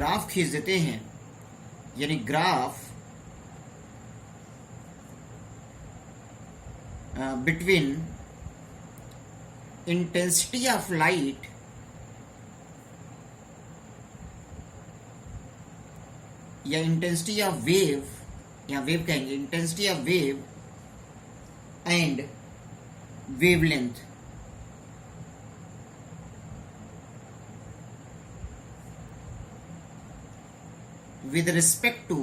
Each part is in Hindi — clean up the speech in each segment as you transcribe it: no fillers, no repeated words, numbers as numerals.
ग्राफ खींच देते हैं, यानी graph between intensity of light या इंटेंसिटी ऑफ वेव, या वेव कहेंगे, intensity of wave and wavelength, with respect to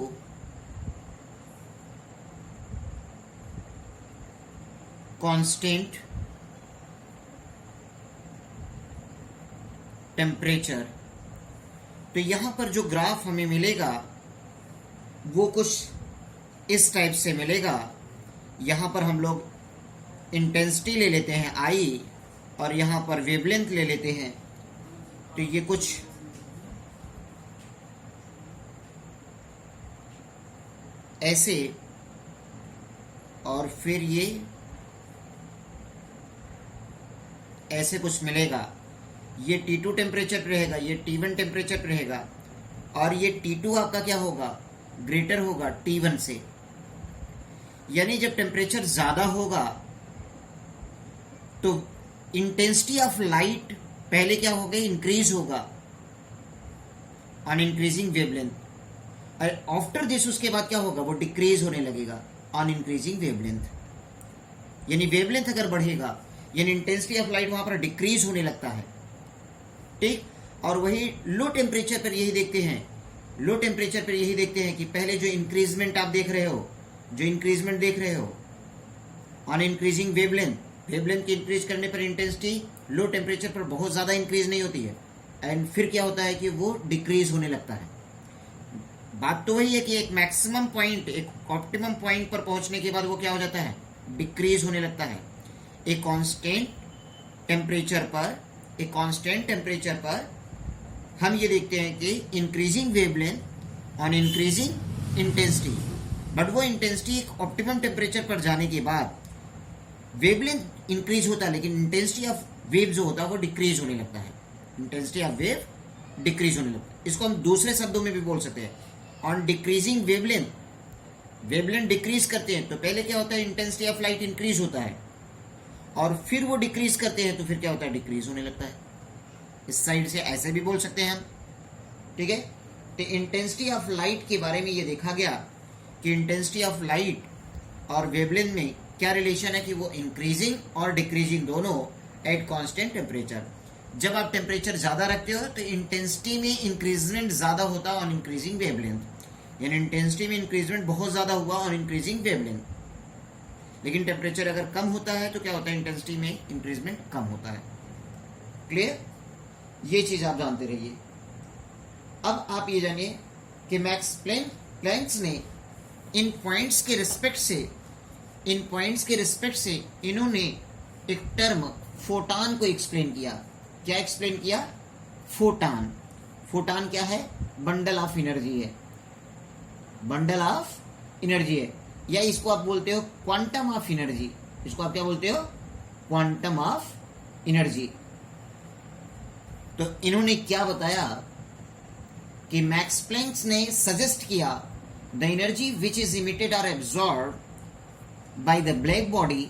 constant temperature. तो यहां पर जो ग्राफ हमें मिलेगा वो कुछ इस टाइप से मिलेगा। यहां पर हम लोग इंटेंसिटी ले लेते हैं आई और यहां पर वेवलेंथ ले लेते हैं, तो ये कुछ ऐसे, और फिर ये ऐसे कुछ मिलेगा। ये T2 टेम्परेचर पे रहेगा, ये T1 टेम्परेचर पे रहेगा, और ये T2 आपका क्या होगा, ग्रेटर होगा T1 से। यानी जब टेम्परेचर ज्यादा होगा तो इंटेंसिटी ऑफ लाइट पहले क्या होगा, इंक्रीज होगा ऑन इंक्रीजिंग वेवलेंथ, और आफ्टर दिस उसके बाद क्या होगा, वो डिक्रीज होने लगेगा ऑन इंक्रीजिंग वेवलेंथ। यानी वेवलेंथ अगर बढ़ेगा यानी इंटेंसिटी ऑफ लाइट वहां पर डिक्रीज होने लगता है, ठीक। और वही लो टेम्परेचर पर यही देखते हैं, लो टेम्परेचर पर यही देखते हैं कि पहले जो इंक्रीजमेंट आप देख रहे हो, जो इंक्रीजमेंट देख रहे हो ऑन इंक्रीजिंग वेवलेंथ, वेवलेंथ की इंक्रीज करने पर इंटेंसिटी लो टेम्परेचर पर बहुत ज्यादा इंक्रीज नहीं होती है, एंड फिर क्या होता है कि वो डिक्रीज होने लगता है। बात तो वही है कि एक मैक्सिमम पॉइंट, एक ऑप्टिमम पॉइंट पर पहुंचने के बाद वो क्या हो जाता है, डिक्रीज होने लगता है। एक कांस्टेंट टेम्परेचर पर हम ये देखते हैं कि increasing wavelength on increasing intensity, but वो इंटेंसिटी एक ऑप्टिमम टेम्परेचर पर जाने के बाद वेवलेंथ इंक्रीज होता है, लेकिन इंटेंसिटी ऑफ वेव जो होता है वो डिक्रीज होने लगता है, इंटेंसिटी ऑफ वेव डिक्रीज होने लगता है। इसको हम दूसरे शब्दों में भी बोल सकते हैं, on decreasing wavelength, wavelength decrease करते हैं तो पहले क्या होता है, इंटेंसिटी ऑफ लाइट इंक्रीज होता है, और फिर वो डिक्रीज करते हैं तो फिर क्या होता है, डिक्रीज होने लगता है। इस साइड से ऐसे भी बोल सकते हैं हम, ठीक है। तो इंटेंसिटी ऑफ लाइट के बारे में ये देखा गया कि इंटेंसिटी ऑफ लाइट और वेवलेंथ में क्या रिलेशन है, कि वो इंक्रीजिंग और डिक्रीजिंग दोनों एट कांस्टेंट टेम्परेचर। जब आप टेम्परेचर ज्यादा रखते हो तो इंटेंसिटी में इंक्रीजमेंट ज्यादा होता है ऑन इंक्रीजिंग वेवलेंथ, यानी इंटेंसिटी में इंक्रीजमेंट बहुत ज्यादा हुआ ऑन इंक्रीजिंग वेवलेंथ। लेकिन टेम्परेचर अगर कम होता है तो क्या होता है, इंटेंसिटी में इंक्रीजमेंट कम होता है। क्लियर, ये चीज आप जानते रहिए। अब आप ये जानिए कि मैक्स प्लैंक्स ने इन पॉइंट्स के रिस्पेक्ट से इन्होंने एक टर्म फोटान को एक्सप्लेन किया। क्या एक्सप्लेन किया, फोटान। फोटान क्या है, बंडल ऑफ एनर्जी है, बंडल ऑफ एनर्जी है, या इसको आप बोलते हो क्वांटम ऑफ एनर्जी। इसको आप क्या बोलते हो, क्वांटम ऑफ एनर्जी। तो इन्होंने क्या बताया कि मैक्स प्लैंक्स ने सजेस्ट किया the energy which is emitted और absorb by the black body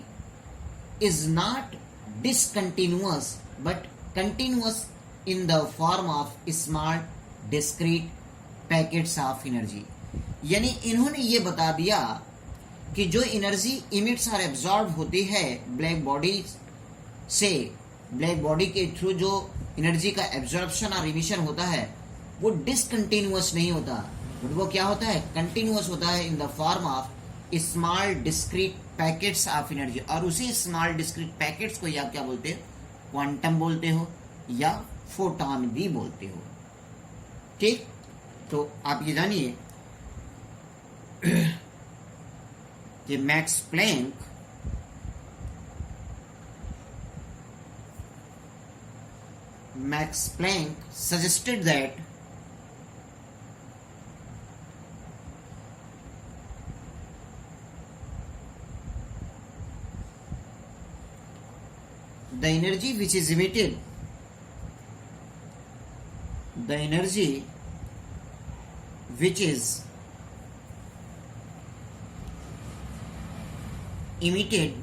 is not discontinuous but continuous in the form of small discrete packets of energy। यानी इन्होंने ये बता दिया कि जो एनर्जी इमिट्स और एब्जॉर्ब होती है ब्लैक बॉडी से, ब्लैक बॉडी के थ्रू जो एनर्जी का एब्जॉर्प्शन और इमिशन होता है वो डिसकंटिन्यूअस नहीं होता, बट वो क्या होता है, कंटिन्यूअस होता है इन the form of small discrete packets of energy. और उसी स्मॉल डिस्क्रीट पैकेट्स को आप क्या बोलते हो, क्वांटम बोलते हो या फोटॉन भी बोलते हो, ठीक। तो आप ये जानिए कि Max Planck suggested that the energy which is emitted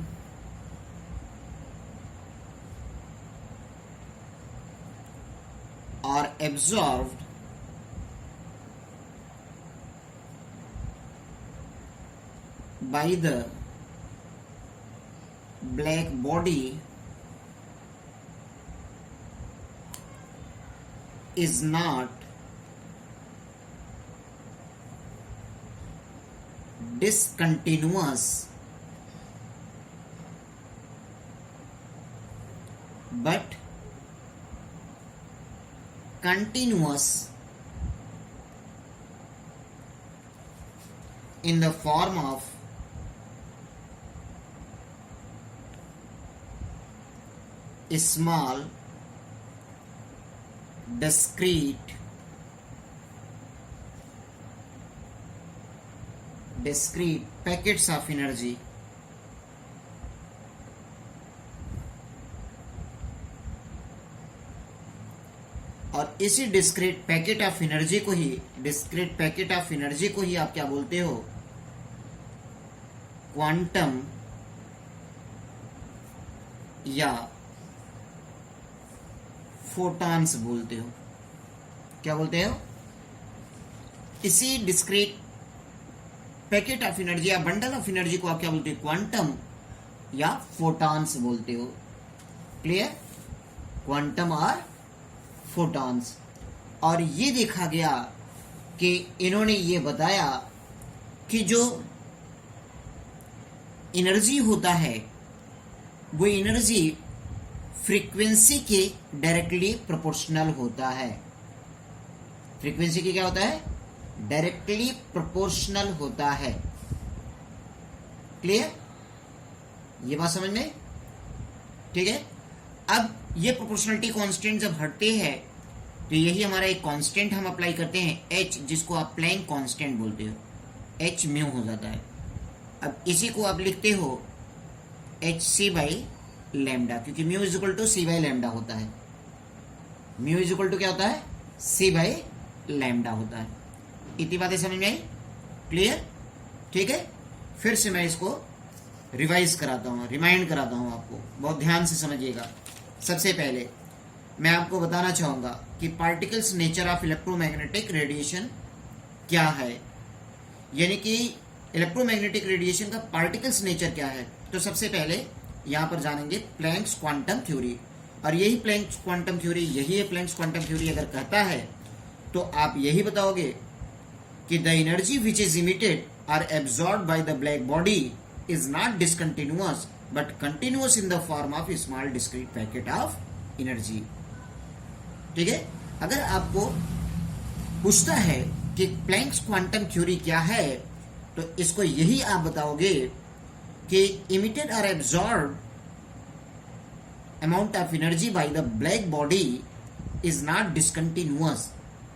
or absorbed by the black body is not discontinuous but continuous in the form of small discrete packets of energy और इसी डिस्क्रीट पैकेट ऑफ एनर्जी को ही आप क्या बोलते हो, क्वांटम या फोटॉन्स बोलते हो। क्या बोलते हो? इसी डिस्क्रीट पैकेट ऑफ एनर्जी या बंडल ऑफ एनर्जी को आप क्या बोलते हो, क्वांटम या फोटॉन्स बोलते हो। क्लियर? क्वांटम और फोटॉन्स। और ये देखा गया कि इन्होंने ये बताया कि जो एनर्जी होता है वो एनर्जी फ्रीक्वेंसी के डायरेक्टली प्रोपोर्शनल होता है। फ्रीक्वेंसी की क्या होता है? डायरेक्टली प्रोपोर्शनल होता है। क्लियर? ये बात समझ में? ठीक है। अब ये प्रोपोर्शनलिटी कांस्टेंट जब हटते हैं तो यही हमारा एक कांस्टेंट हम अप्लाई करते हैं h, जिसको आप प्लैंक कांस्टेंट बोलते हो, h म्यू हो जाता है। अब इसी को आप लिखते हो hc बाई लैम्डा, क्योंकि mu is equal to c by lambda होता है। म्यू इज इक्वल टू क्या होता है? सी बाई लैम्डा होता है। इतनी बातें समझ में आई? क्लियर? ठीक है। फिर से मैं इसको रिवाइज कराता हूँ, रिमाइंड कराता हूँ आपको, बहुत ध्यान से समझिएगा। सबसे पहले मैं आपको बताना चाहूंगा कि particles nature of electromagnetic radiation क्या है, यानी कि इलेक्ट्रोमैग्नेटिक रेडिएशन का पार्टिकल्स नेचर क्या है। तो सबसे पहले यहां पर जानेंगे प्लैंक्स क्वांटम थ्योरी, और यही प्लैंक्स क्वांटम थ्योरी, यही है प्लैंक्स क्वांटम थ्योरी अगर कहता है तो आप यही बताओगे कि the energy which is emitted और absorb by the black body is not discontinuous but continuous in the form of small discrete packet of energy. ठीक है। अगर आपको पूछता है कि प्लैंक्स क्वांटम थ्योरी क्या है तो इसको यही आप बताओगे कि इमिटेड और absorb amount of energy by the black body is not discontinuous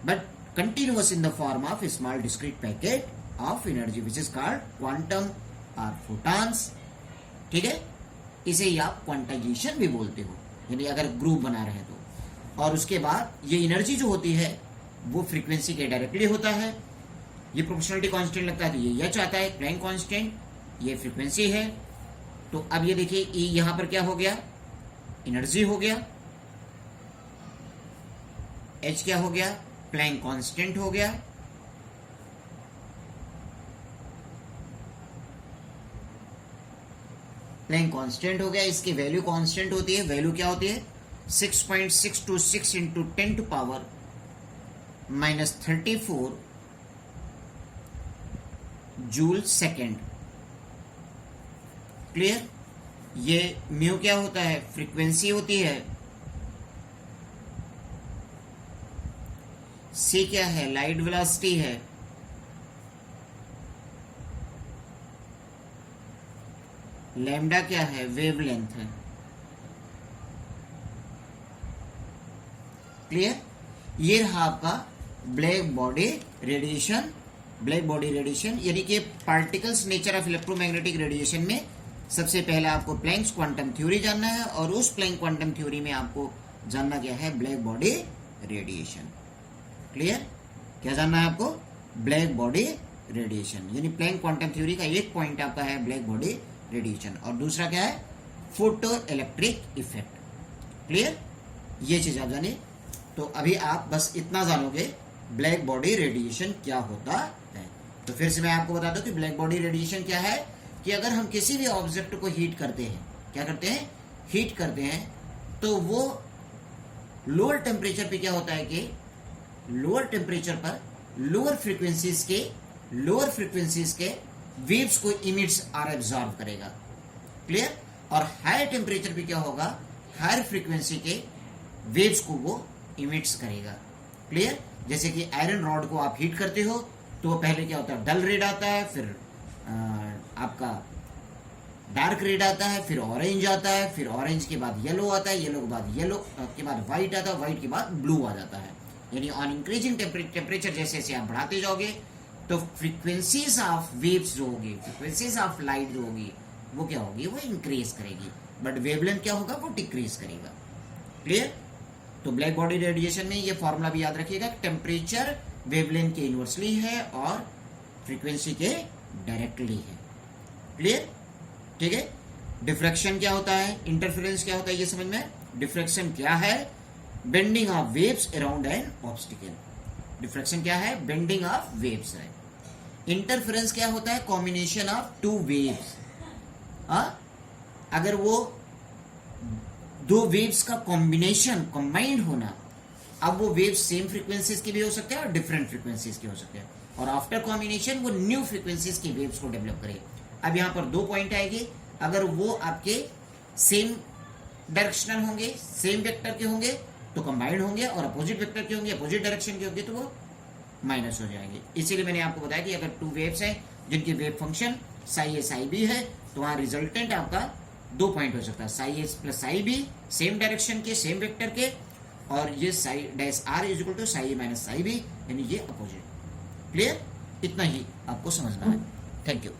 but continuous in the form of a small discrete packet of energy which is called quantum or photons। ठीक है। इसे ही आप क्वांटाइजेशन भी बोलते हो, यानी अगर ग्रुप बना रहे तो। और उसके बाद ये एनर्जी जो होती है वो फ्रीक्वेंसी के डायरेक्टली होता है। ये प्रोपोर्शनलिटी कांस्टेंट लगता है तो ये एच आता है, प्लैंक कांस्टेंट, ये फ्रीक्वेंसी है। तो अब ये देखिए ई यहां पर क्या हो गया, एनर्जी हो गया, एच क्या हो गया, प्लैंक कांस्टेंट हो गया, प्लैंक कांस्टेंट हो गया। इसकी वैल्यू कांस्टेंट होती है, वैल्यू क्या होती है 6.626 into 10 to power -34 joule second. Clear? ये म्यू क्या होता है, फ्रीक्वेंसी होती है, सी क्या है, लाइट वेलोसिटी है, लैम्डा क्या है, वेवलेंथ है। क्लियर? ये रहा आपका black body radiation. Black body radiation यानी कि particles nature of electromagnetic radiation में सबसे पहले आपको प्लैंक्स क्वांटम थ्योरी जानना है, और उस प्लैंक क्वांटम थ्योरी में आपको जानना क्या है, ब्लैक बॉडी रेडिएशन। क्लियर? क्या जानना है आपको? ब्लैक बॉडी रेडिएशन, यानी प्लैंक क्वांटम थ्योरी का एक पॉइंट आपका है ब्लैक बॉडी रेडिएशन, और दूसरा क्या है, फोटो इलेक्ट्रिक इफेक्ट। क्लियर, ये चीज आप जानिए। तो अभी आप बस इतना जानोगे ब्लैक बॉडी रेडिएशन क्या होता है। तो फिर से मैं आपको बता दूं कि ब्लैक बॉडी रेडिएशन क्या है, कि अगर हम किसी भी ऑब्जेक्ट को हीट करते हैं, क्या करते हैं, हीट करते हैं, तो वो लोअर टेम्परेचर पे क्या होता है कि लोअर टेम्परेचर पर लोअर फ्रीक्वेंसीज के वेव्स को इमिट्स और एब्जॉर्ब करेगा। क्लियर, और हायर टेम्परेचर पे क्या होगा, हायर फ्रीक्वेंसी के वेव्स को वो इमिट्स करेगा। क्लियर, जैसे कि आयरन रॉड को आप हीट करते हो तो पहले क्या होता है, डल रेड आता है, फिर आपका डार्क रेड आता है, फिर ऑरेंज आता है, फिर ऑरेंज के बाद येलो आता है, येलो के बाद येलो के बाद व्हाइट आता है, व्हाइट के बाद ब्लू आ जाता है। यानी ऑन इंक्रीजिंग टेम्परेचर जैसे जैसे आप बढ़ाते जाओगे तो फ्रीक्वेंसीज ऑफ वेव्स जो होगी, फ्रीक्वेंसीज ऑफ लाइट जो होगी, वो क्या होगी, वो इंक्रीज करेगी, बट वेवलेंथ क्या होगा, वो डिक्रीज करेगा। क्लियर, तो ब्लैक बॉडी रेडिएशन में ये फॉर्मूला भी याद रखिएगा, टेम्परेचर वेवलेंथ के इनवर्सली है और फ्रीक्वेंसी के डायरेक्टली है। क्लियर, ठीक है। डिफ्रैक्शन क्या होता है, इंटरफेरेंस क्या होता है, ये समझ में। डिफ्रैक्शन क्या है, bending of waves around an obstacle. Diffraction क्या है, बेंडिंग ऑफ वेव्स है। इंटरफेरेंस क्या होता है, कॉम्बिनेशन ऑफ टू वेव्स। अगर वो दो वेव्स का कॉम्बिनेशन, कंबाइंड होना, अब वो वेव्स सेम फ्रीक्वेंसीज की भी हो सकते हैं और डिफरेंट फ्रीक्वेंसीज के हो सकते हैं, और आफ्टर कॉम्बिनेशन वो न्यू फ्रीक्वेंसीज की वेव्स को डेवलप करे। अब यहाँ पर दो पॉइंट आएंगे, अगर वो आपके सेम डायरेक्शनल होंगे, सेम वेक्टर के होंगे तो कंबाइंड होंगे, और अपोजिट वेक्टर के होंगे, अपोजिट डायरेक्शन के होंगे तो वो माइनस हो जाएंगे। इसीलिए मैंने आपको बताया कि अगर टू वेव्स हैं जिनकी वेव फंक्शन साई ए साई बी है, तो वहां रिजल्टेंट आपका दो पॉइंट हो सकता है, psi S plus psi B, same direction के, सेम वेक्टर के, और ये psi dash R is equal to psi A minus psi B, यानी ये अपोजिट। क्लियर, इतना ही आपको समझना है। Thank you.